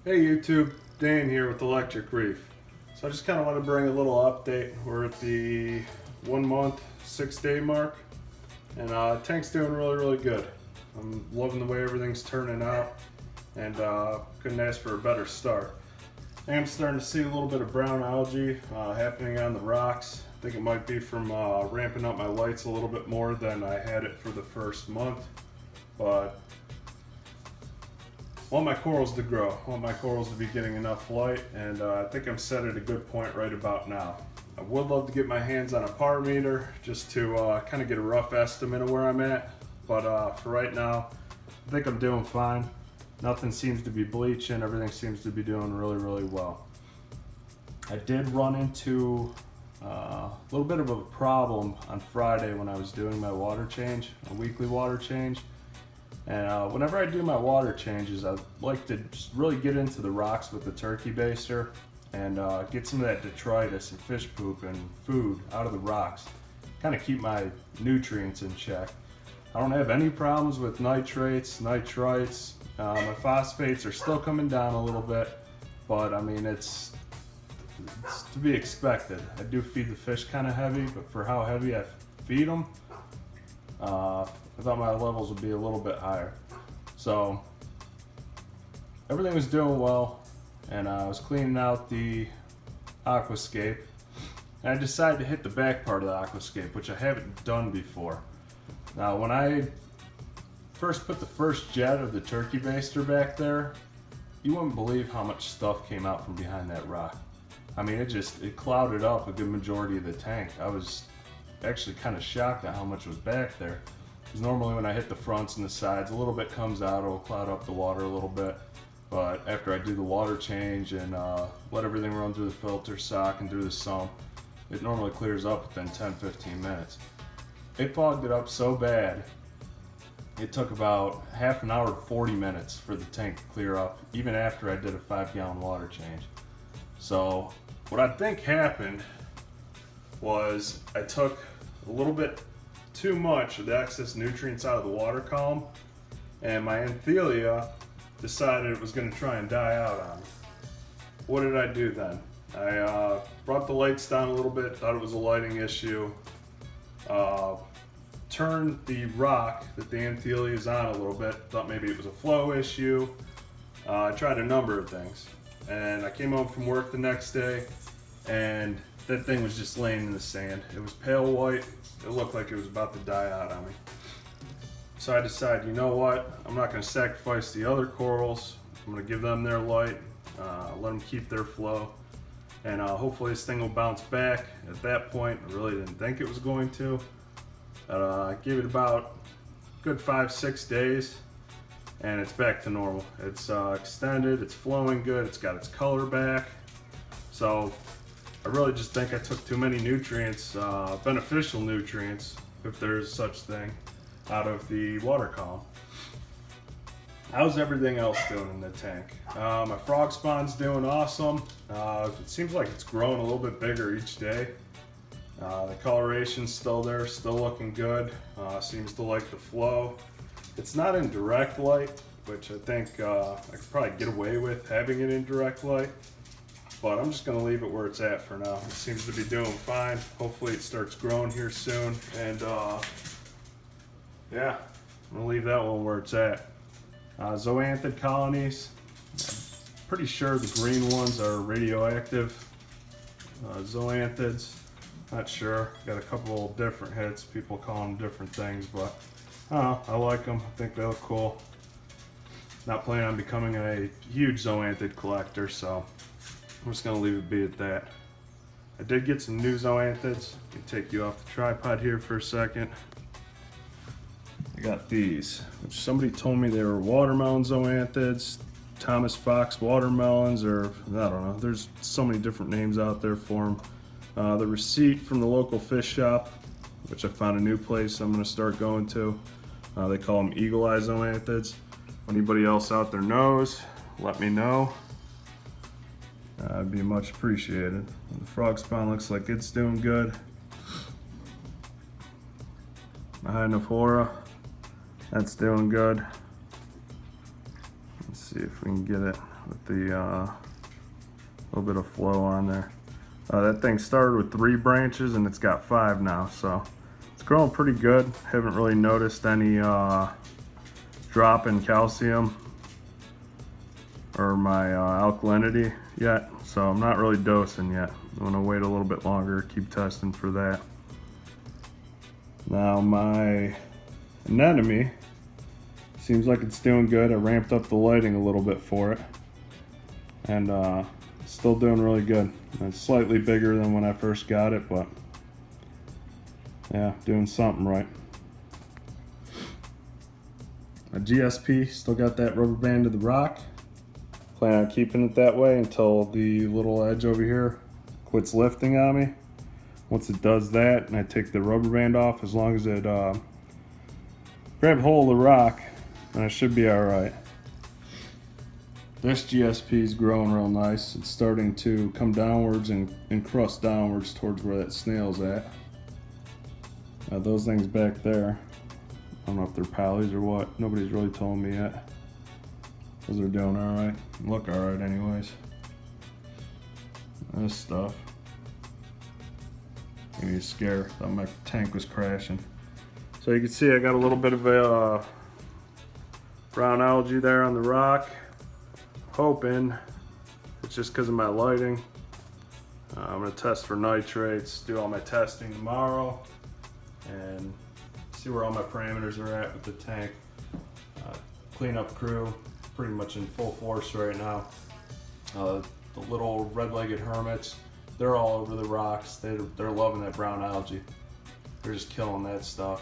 Hey YouTube, Dan here with Electric Reef. So I just kind of want to bring a little update. We're at the 1 month, 6 day mark, and tank's doing really good. I'm loving the way everything's turning out, and couldn't ask for a better start. I am starting to see a little bit of brown algae happening on the rocks. I think it might be from ramping up my lights a little bit more than I had it for the first month, but I want my corals to grow. I want my corals to be getting enough light, and I think I'm set at a good point right about now. I would love to get my hands on a par meter just to kind of get a rough estimate of where I'm at, but for right now, I think I'm doing fine. Nothing seems to be bleaching. Everything seems to be doing really well. I did run into a little bit of a problem on Friday when I was doing my water change, a weekly water change. And whenever I do my water changes, I like to just really get into the rocks with the turkey baster and get some of that detritus and fish poop and food out of the rocks. Kind of keep my nutrients in check. I don't have any problems with nitrates, nitrites. My phosphates are still coming down a little bit, but I mean, it's to be expected. I do feed the fish kind of heavy, but for how heavy I feed them, I thought my levels would be a little bit higher. So everything was doing well, and I was cleaning out the aquascape, and I decided to hit the back part of the aquascape, which I haven't done before. Now, when I first put the first jet of the turkey baster back there, you wouldn't believe how much stuff came out from behind that rock. I mean, it clouded up a good majority of the tank. I was actually kind of shocked at how much was back there. Because normally when I hit the fronts and the sides, a little bit comes out, it'll cloud up the water a little bit. But after I do the water change and let everything run through the filter sock and through the sump, it normally clears up within 10-15 minutes. It fogged it up so bad, it took about half an hour to 40 minutes for the tank to clear up, even after I did a 5-gallon water change. So what I think happened was I took a little bit too much of the excess nutrients out of the water column, and my Anthelia decided it was going to try and die out on me. What did I do then? I brought the lights down a little bit, thought it was a lighting issue, turned the rock that the Anthelia is on a little bit, thought maybe it was a flow issue. I tried a number of things, and I came home from work the next day, and that thing was just laying in the sand. It was pale white. It looked like it was about to die out on me. So I decided, you know what? I'm not going to sacrifice the other corals. I'm going to give them their light, let them keep their flow, and hopefully this thing will bounce back. At that point, I really didn't think it was going to. I gave it about a good 5-6 days, and it's back to normal. It's extended, it's flowing good, it's got its color back. So I really just think I took too many nutrients, beneficial nutrients, if there's such thing, out of the water column. How's everything else doing in the tank? My frog spawn's doing awesome. It seems like it's growing a little bit bigger each day. The coloration's still there, still looking good. Seems to like the flow. It's not in direct light, which I think I could probably get away with having it in direct light. But I'm just going to leave it where it's at for now. It seems to be doing fine. Hopefully it starts growing here soon. And yeah, I'm going to leave that one where it's at. Zoanthid colonies. Pretty sure the green ones are radioactive. Zoanthids, not sure. Got a couple different hits. People call them different things, but I like them. I think they look cool. Not planning on becoming a huge zoanthid collector, so I'm just going to leave it be at that. I did get some new zoanthids. Let me take you off the tripod here for a second. I got these, which somebody told me they were watermelon zoanthids, Thomas Fox watermelons, or I don't know. There's so many different names out there for them. The receipt from the local fish shop, which I found a new place I'm going to start going to. They call them eagle eye zoanthids. If anybody else out there knows, let me know. It'd be much appreciated. The frog spawn looks like it's doing good. My Hinophora, that's doing good. Let's see if we can get it with the little bit of flow on there. That thing started with 3 branches and it's got 5 now, so it's growing pretty good. Haven't really noticed any drop in calcium or my alkalinity yet, so I'm not really dosing yet. I'm gonna wait a little bit longer, keep testing for that. Now my anemone seems like it's doing good. I ramped up the lighting a little bit for it, and still doing really good. It's slightly bigger than when I first got it, but yeah, doing something right. A GSP, still got that rubber band to the rock. Plan on keeping it that way until the little edge over here quits lifting on me. Once it does that and I take the rubber band off, as long as it grab hold of the rock, then I should be alright. This GSP is growing real nice. It's starting to come downwards and crust downwards towards where that snail's at. Those things back there, I don't know if they're pallies or what. Nobody's really told me yet. Those are doing alright. Look alright anyways. This stuff gave me a scare. Thought my tank was crashing. So you can see I got a little bit of a brown algae there on the rock. Hoping it's just because of my lighting. I'm going to test for nitrates, do all my testing tomorrow, and see where all my parameters are at with the tank. Cleanup crew pretty much in full force right now. The little red-legged hermits, they're all over the rocks. They're loving that brown algae. They're just killing that stuff.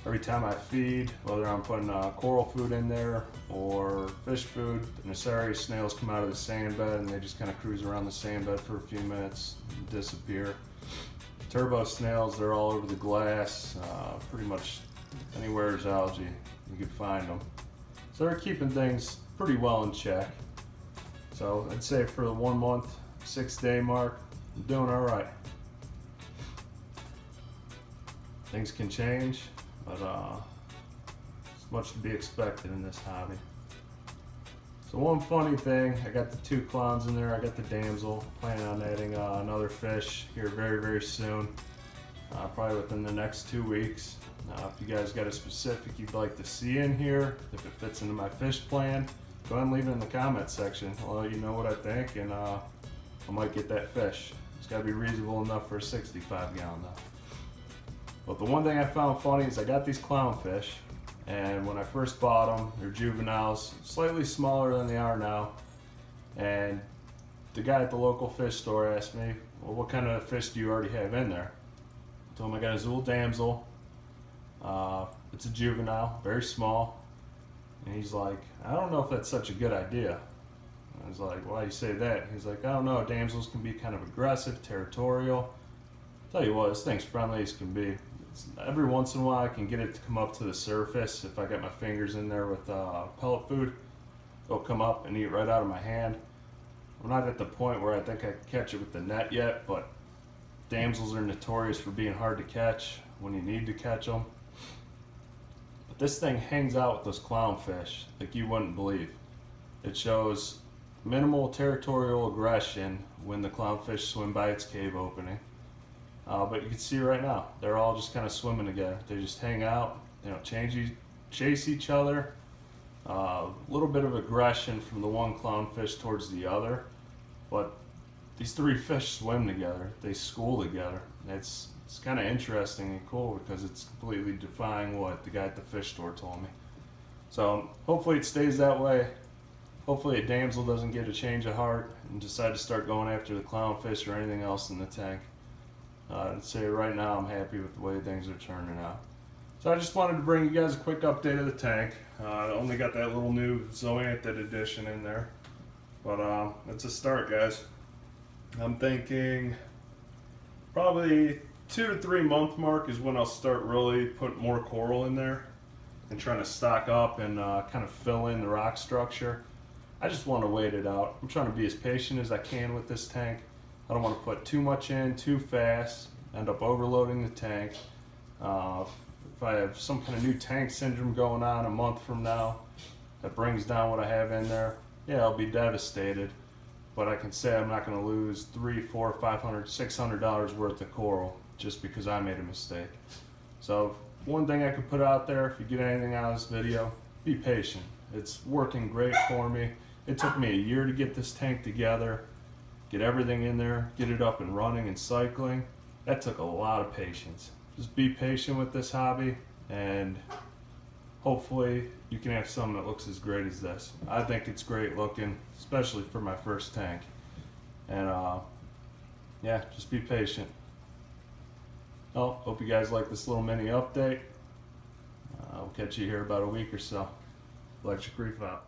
Every time I feed, whether I'm putting coral food in there or fish food, the Nacerius snails come out of the sand bed and they just kind of cruise around the sand bed for a few minutes and disappear. Turbo snails, they're all over the glass, pretty much anywhere there's algae, you can find them. So they're keeping things pretty well in check. So I'd say for the 1 month, 6-day mark, I'm doing all right. Things can change, but it's much to be expected in this hobby. So one funny thing, I got the 2 clowns in there, I got the damsel, planning on adding another fish here very, very soon, probably within the next 2 weeks. If you guys got a specific you'd like to see in here, if it fits into my fish plan, go ahead and leave it in the comment section. I'll let you know what I think, and I might get that fish. It's got to be reasonable enough for a 65 gallon though. But the one thing I found funny is I got these clownfish, and when I first bought them, they're juveniles, slightly smaller than they are now. And the guy at the local fish store asked me, well, what kind of fish do you already have in there? I told him I got a Azul damsel. It's a juvenile, very small. And he's like, I don't know if that's such a good idea. I was like, why do you say that? He's like, I don't know, damsels can be kind of aggressive, territorial. Tell you what, this thing's friendly as can be. Every once in a while I can get it to come up to the surface. If I got my fingers in there with pellet food, it'll come up and eat right out of my hand. I'm not at the point where I think I can catch it with the net yet, but damsels are notorious for being hard to catch when you need to catch them. But this thing hangs out with those clownfish like you wouldn't believe. It shows minimal territorial aggression when the clownfish swim by its cave opening. But you can see right now, they're all just kind of swimming together. They just hang out, chase each other. A little bit of aggression from the one clownfish towards the other, but these 3 fish swim together. They school together. It's kind of interesting and cool because it's completely defying what the guy at the fish store told me. So hopefully it stays that way. Hopefully a damsel doesn't get a change of heart and decide to start going after the clownfish or anything else in the tank. I'd say right now I'm happy with the way things are turning out. So I just wanted to bring you guys a quick update of the tank. I only got that little new Zoanthid edition in there, but it's a start, guys. I'm thinking probably 2 to 3 month mark is when I'll start really putting more coral in there and trying to stock up and kind of fill in the rock structure. I just want to wait it out. I'm trying to be as patient as I can with this tank. I don't want to put too much in too fast, end up overloading the tank. If I have some kind of new tank syndrome going on a month from now, that brings down what I have in there, yeah, I'll be devastated. But I can say I'm not going to lose $300, $400, $500, $600 worth of coral just because I made a mistake. So one thing I could put out there, if you get anything out of this video, be patient. It's working great for me. It took me a year to get this tank together, get everything in there, get it up and running and cycling. That took a lot of patience. Just be patient with this hobby, and hopefully you can have something that looks as great as this. I think it's great looking, especially for my first tank. And yeah, just be patient. Well, hope you guys like this little mini update. I'll catch you here about a week or so. Electric Reef out.